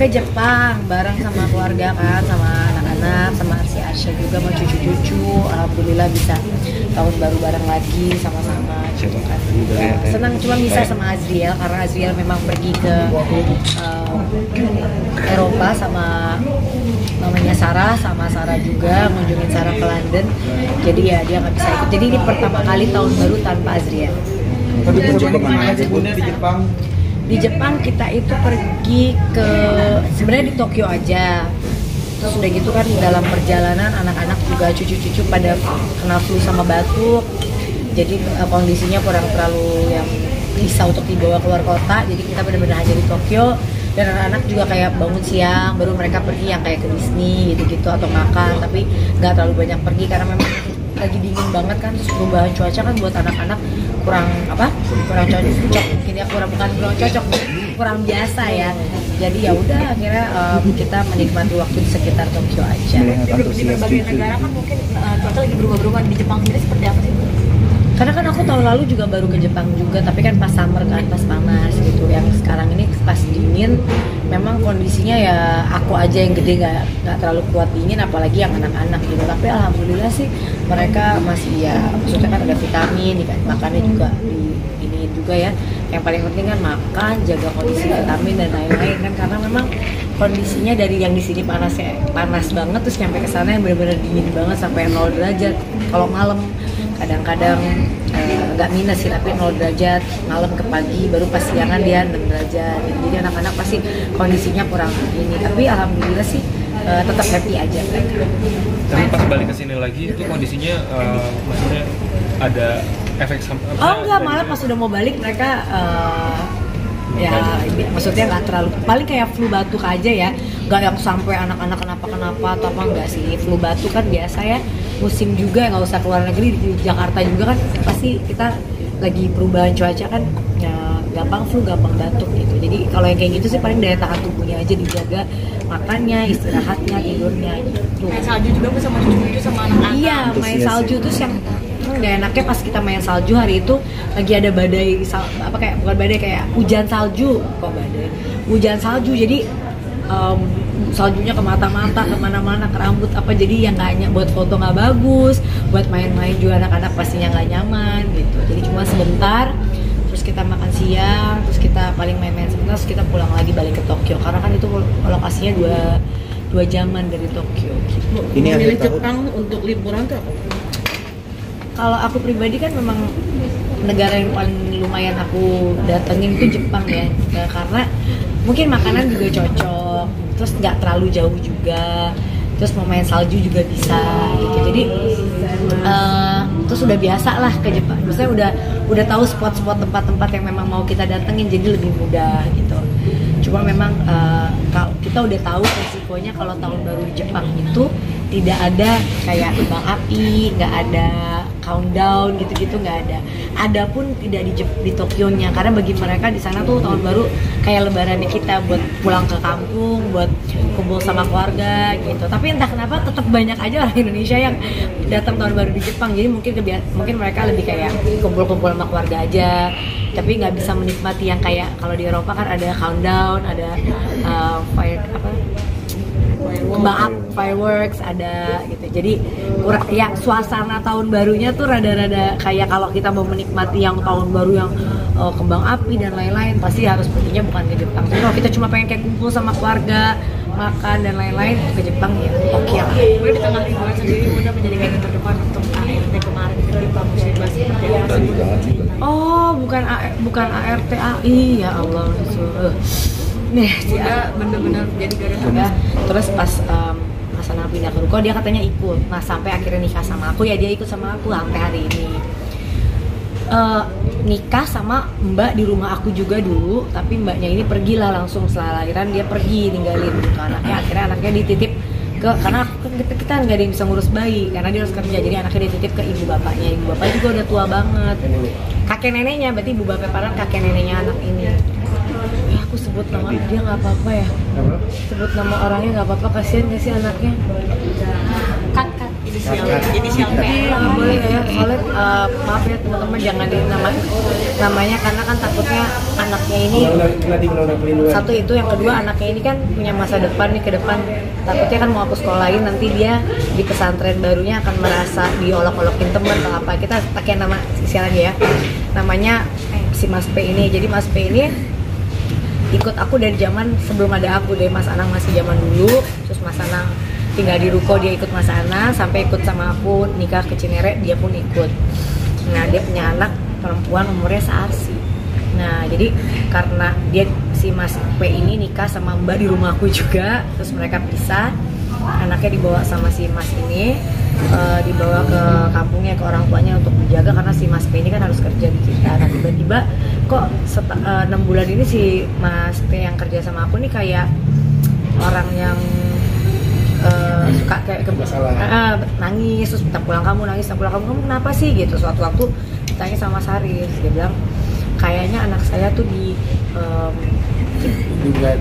ke Jepang bareng sama keluarga kan, sama anak-anak, sama si Arsya juga mau cucu-cucu. Alhamdulillah bisa tahun baru bareng lagi sama-sama gitu kan. Senang, cuma bisa sama Azriel karena Azriel memang pergi ke Eropa sama namanya Sarah, sama Sarah juga ngunjungin Sarah ke London. Jadi ya dia nggak bisa ikut. Jadi ini pertama kali tahun baru tanpa Azriel. Tapi kemana aja Bunda di Jepang? Di Jepang kita itu pergi ke sebenarnya di Tokyo aja. Terus udah gitu kan dalam perjalanan anak-anak juga cucu-cucu pada kena flu sama batuk. Jadi kondisinya kurang terlalu yang bisa untuk dibawa keluar kota. Jadi kita benar-benar hanya di Tokyo. Dan anak-anak juga kayak bangun siang baru mereka pergi yang kayak ke Disney gitu-gitu atau makan, tapi nggak terlalu banyak pergi karena memang lagi dingin banget kan. Terus perubahan cuaca kan buat anak-anak kurang cocok mungkin ya, kurang cocok, kurang biasa ya. Jadi ya udah akhirnya kita menikmati waktu di sekitar Tokyo aja. Di berbagai negara kan mungkin cuaca lagi berubah-berubah. Di Jepang sendiri seperti apa sih? Karena kan aku tahun lalu juga baru ke Jepang juga, tapi kan pas summer kan, pas panas gitu. Yang sekarang ini pas dingin, memang kondisinya ya aku aja yang gede nggak terlalu kuat dingin, apalagi yang anak-anak gitu. Tapi alhamdulillah sih mereka masih ya, maksudnya kan ada vitamin, makannya juga ini juga ya. Yang paling penting kan makan, jaga kondisi vitamin dan lain-lain kan, karena memang kondisinya dari yang di sini panas banget, terus nyampe ke sana yang benar-benar dingin banget sampai 0 derajat. Kalau malam kadang-kadang nggak minus sih, tapi 0 derajat malam ke pagi, baru pas siangan dia 6 derajat. Jadi anak-anak pasti kondisinya kurang ini, tapi alhamdulillah sih tetap happy aja mereka. Tapi pas balik ke sini lagi itu kondisinya maksudnya ada efek enggak, malah pas sudah mau balik mereka ya maksudnya nggak terlalu, paling kayak flu batuk aja ya, nggak yang sampai anak-anak kenapa atau apa, enggak sih. Flu batuk kan biasa ya, musim juga, nggak usah keluar negeri, di Jakarta juga kan pasti kita lagi perubahan cuaca kan ya, gampang flu, gampang batuk gitu. Jadi kalau yang kayak gitu sih paling daya tahan tubuhnya aja dijaga, makannya, istirahatnya, tidurnya gitu. Main salju juga sama cucu-cucu sama anak-anak. Iya, main salju terus yang nggak enaknya pas kita main salju hari itu lagi ada badai bukan badai, kayak hujan salju, hujan salju. Jadi saljunya ke mata-mata, kemana-mana, ke rambut apa, jadi yang nggak buat foto nggak bagus, buat main-main juga anak-anak pastinya nggak nyaman gitu. Jadi cuma sebentar, terus kita makan siang, terus kita paling main-main sebentar, terus kita pulang lagi balik ke Tokyo karena kan itu lokasinya dua jaman dari Tokyo gitu. Ini memilih Jepang untuk liburan tuh apa? Kalau aku pribadi kan memang negara yang paling lumayan aku datengin itu Jepang ya, karena mungkin makanan juga cocok, terus nggak terlalu jauh juga, terus mau main salju juga bisa gitu. Jadi terus udah biasa lah ke Jepang, maksudnya udah tahu spot-spot tempat-tempat yang memang mau kita datengin, jadi lebih mudah gitu. Cuma memang kalau kita udah tahu resikonya kalau tahun baru di Jepang itu tidak ada kayak kembang api, nggak ada countdown gitu-gitu, nggak ada. Ada pun tidak di Tokyo-nya, karena bagi mereka di sana tuh tahun baru kayak lebarannya kita, buat pulang ke kampung, buat kumpul sama keluarga gitu. Tapi entah kenapa tetap banyak aja orang Indonesia yang datang tahun baru di Jepang. Jadi mungkin mereka lebih kayak kumpul-kumpul sama keluarga aja, tapi nggak bisa menikmati yang kayak kalau di Eropa kan ada countdown, ada fireworks ada gitu. Jadi ya suasana tahun barunya tuh rada-rada kayak kalau kita mau menikmati yang tahun baru yang kembang api dan lain-lain, pasti harus perginya bukan ke Jepang. Jadi kalau kita cuma pengen kayak kumpul sama keluarga, makan dan lain-lain, ke Jepang ya oke lah. Kemudian di tengah liburan sendiri udah menjadi garda terdepan untuk ART kemarin di Pamusi Basi. Oh, bukan ARTAI, ya Allah. Nih, udah bener-bener jadi garda terdepan. Terus pas Hasanah pindah ke Ruko, dia katanya ikut. Nah sampai akhirnya nikah sama aku ya, dia ikut sama aku sampai hari ini. Nikah sama mbak di rumah aku juga dulu, tapi mbaknya ini pergilah langsung setelah lahiran, dia pergi ninggalin gitu anaknya. Akhirnya anaknya dititip karena kita nggak ada yang bisa ngurus bayi karena dia harus kerja, jadi anaknya dititip ke ibu bapaknya. Ibu bapaknya juga udah tua banget, kakek neneknya, berarti ibu bapak parang kakek neneknya anak ini. Aku sebut nama dia nggak apa-apa ya, sebut nama orangnya nggak apa-apa, kasihan nggak sih anaknya? Kat inisial P. Boleh ya, soalnya maaf ya teman-teman jangan namanya karena kan takutnya anaknya ini satu itu, yang kedua anaknya ini kan punya masa depan nih ke depan, takutnya kan mau aku sekolahin nanti dia di pesantren barunya akan merasa diolok-olokin teman atau apa. Kita pakai nama siapa lagi ya, namanya si Mas P ini. Jadi Mas P ini ikut aku dari zaman sebelum ada aku, dari Mas Anang masih zaman dulu, terus Mas Anang tinggal di Ruko, dia ikut Mas Anang sampai ikut sama aku nikah ke Cinere, dia pun ikut. Nah dia punya anak perempuan umurnya searsi. Nah jadi karena dia si Mas P ini nikah sama Mbak di rumahku juga, terus mereka pisah, anaknya dibawa sama si Mas ini, dibawa ke kampungnya ke orang tuanya untuk menjaga karena si Mas P ini kan harus kerja di kita. Nah tiba-tiba kok 6 bulan ini si Mas P yang kerja sama aku nih kayak orang yang suka kayak nangis, terus minta pulang kamu, nangis minta pulang kamu kenapa sih gitu. Suatu waktu ditanya sama Saris, dia bilang kayaknya anak saya tuh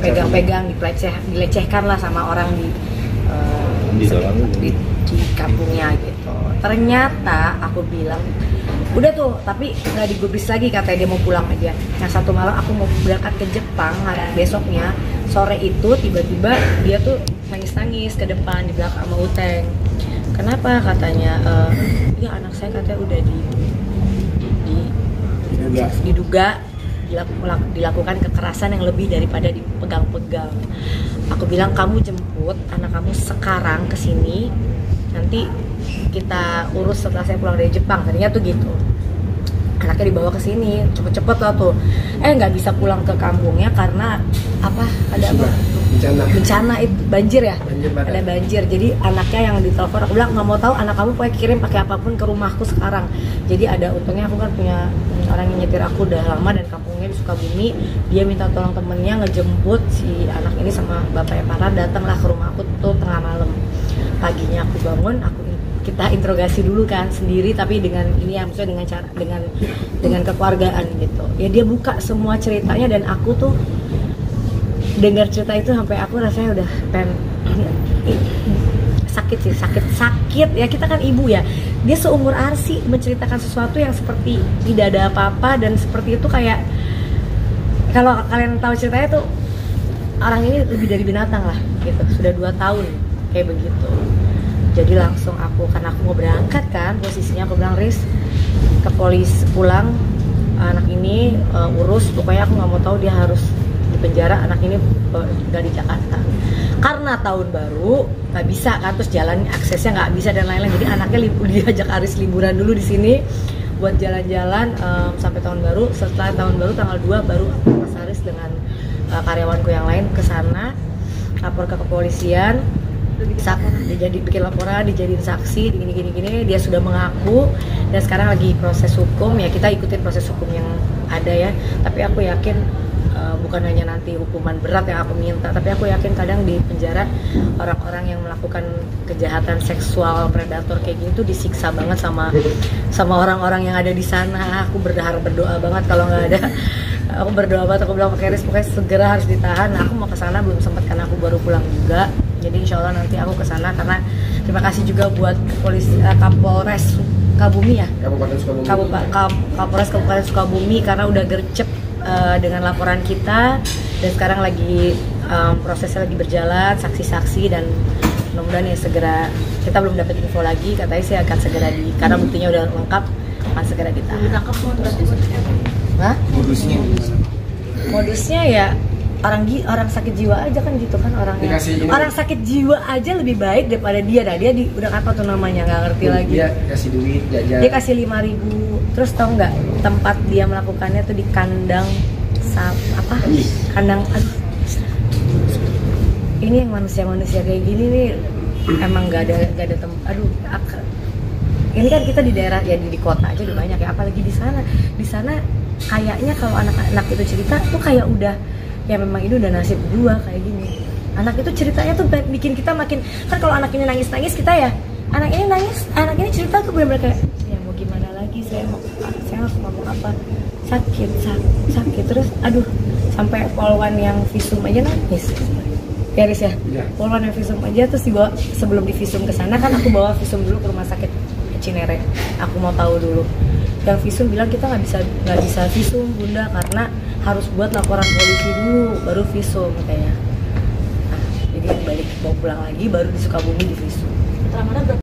pegang-pegang, dilecehkan lah sama orang di kampungnya gitu. Ternyata aku bilang udah tuh, tapi nggak digubris lagi, katanya dia mau pulang aja. Nah satu malam aku mau berangkat ke Jepang, besoknya sore itu tiba-tiba dia tuh nangis-nangis ke depan di belakang sama Uteng. Kenapa? Katanya ya anak saya katanya udah diduga dilakukan kekerasan yang lebih daripada dipegang-pegang. Aku bilang kamu jemput anak kamu sekarang ke sini, nanti kita urus setelah saya pulang dari Jepang. Tadinya tuh gitu. Anaknya dibawa ke sini, cepet-cepet lah tuh. Nggak bisa pulang ke kampungnya karena apa? Ada apa? Bencana itu banjir ya. Ada banjir. Jadi anaknya yang ditelepon, aku bilang nggak mau tahu, anak kamu pokoknya kirim pakai apapun ke rumahku sekarang. Jadi ada untungnya aku kan punya orang yang nyetir aku udah lama dan kampungnya di Sukabumi. Dia minta tolong temennya ngejemput si anak ini sama bapaknya Farah, datanglah ke rumah aku tuh tengah malam. Paginya aku bangun, kita interogasi dulu kan sendiri, tapi dengan ini ya, maksudnya dengan cara dengan kekeluargaan gitu. Ya dia buka semua ceritanya dan aku tuh dengar cerita itu sampai aku rasanya udah sakit ya. Kita kan ibu ya, dia seumur Arsi menceritakan sesuatu yang seperti tidak ada apa-apa dan seperti itu, kayak kalau kalian tahu ceritanya tuh orang ini lebih dari binatang lah gitu. Sudah 2 tahun kayak begitu. Jadi langsung karena aku mau berangkat kan, posisinya aku bilang Riz ke polis pulang, anak ini urus, pokoknya aku nggak mau tahu dia harus di penjara, anak ini tinggal di Jakarta karena tahun baru nggak bisa kan, terus jalan aksesnya nggak bisa dan lain-lain. Jadi anaknya diajak Aris liburan dulu di sini buat jalan-jalan sampai tahun baru. Setelah tahun baru tanggal 2 baru Mas Aris dengan karyawanku yang lain ke sana, lapor ke kepolisian. Dia bikin laporan, dijadiin saksi, gini. Dia sudah mengaku dan sekarang lagi proses hukum ya. Kita ikutin proses hukum yang ada ya. Tapi aku yakin bukan hanya nanti hukuman berat yang aku minta, tapi aku yakin kadang di penjara orang-orang yang melakukan kejahatan seksual predator kayak gitu disiksa banget sama orang-orang yang ada di sana. Aku berdoa banget kalau nggak ada. Aku berdoa banget, aku bilang pakai Riz pokoknya segera harus ditahan. Nah, aku mau ke sana belum sempat karena aku baru pulang juga. Jadi insya Allah nanti aku ke sana, karena terima kasih juga buat Kapolres Sukabumi ya. Kapolres Kabupaten Sukabumi karena udah gercep dengan laporan kita dan sekarang lagi prosesnya lagi berjalan, saksi-saksi, dan mudah-mudahan ya segera, kita belum dapat info lagi, katanya sih akan segera karena buktinya udah lengkap, akan segera ditahan. Ditangkap mau berarti? Hah? Modusnya ya orang sakit jiwa aja kan gitu kan, orang sakit jiwa aja lebih baik daripada dia. Nah dia udah apa tuh namanya nggak ngerti lagi. Dia kasih duit jajan. Dia kasih 5.000. Terus tau nggak tempat dia melakukannya tuh di kandang kandang. Ini yang manusia kayak gini nih emang nggak ada tempat. Ini kan kita di daerah ya, di kota aja udah banyak ya, apalagi di sana kayaknya kalau anak-anak itu cerita tuh kayak udah ya memang itu udah nasib dua kayak gini. Anak itu ceritanya tuh bikin kita makin, kan kalau anak ini nangis kita ya, anak ini cerita tuh bener-bener kayak ya mau gimana lagi, saya harus ngomong apa, sakit terus aduh sampai polwan yang visum aja nangis. Beres ya? Iya. Polwan yang visum aja, terus dibawa, sebelum divisum ke sana kan aku bawa visum dulu ke rumah sakit Cinere. Aku mau tahu dulu. Yang visum bilang kita nggak bisa visum bunda karena harus buat laporan polisi dulu baru visum katanya. Nah, jadi balik bawa pulang lagi baru di Sukabumi di visum. Keterangannya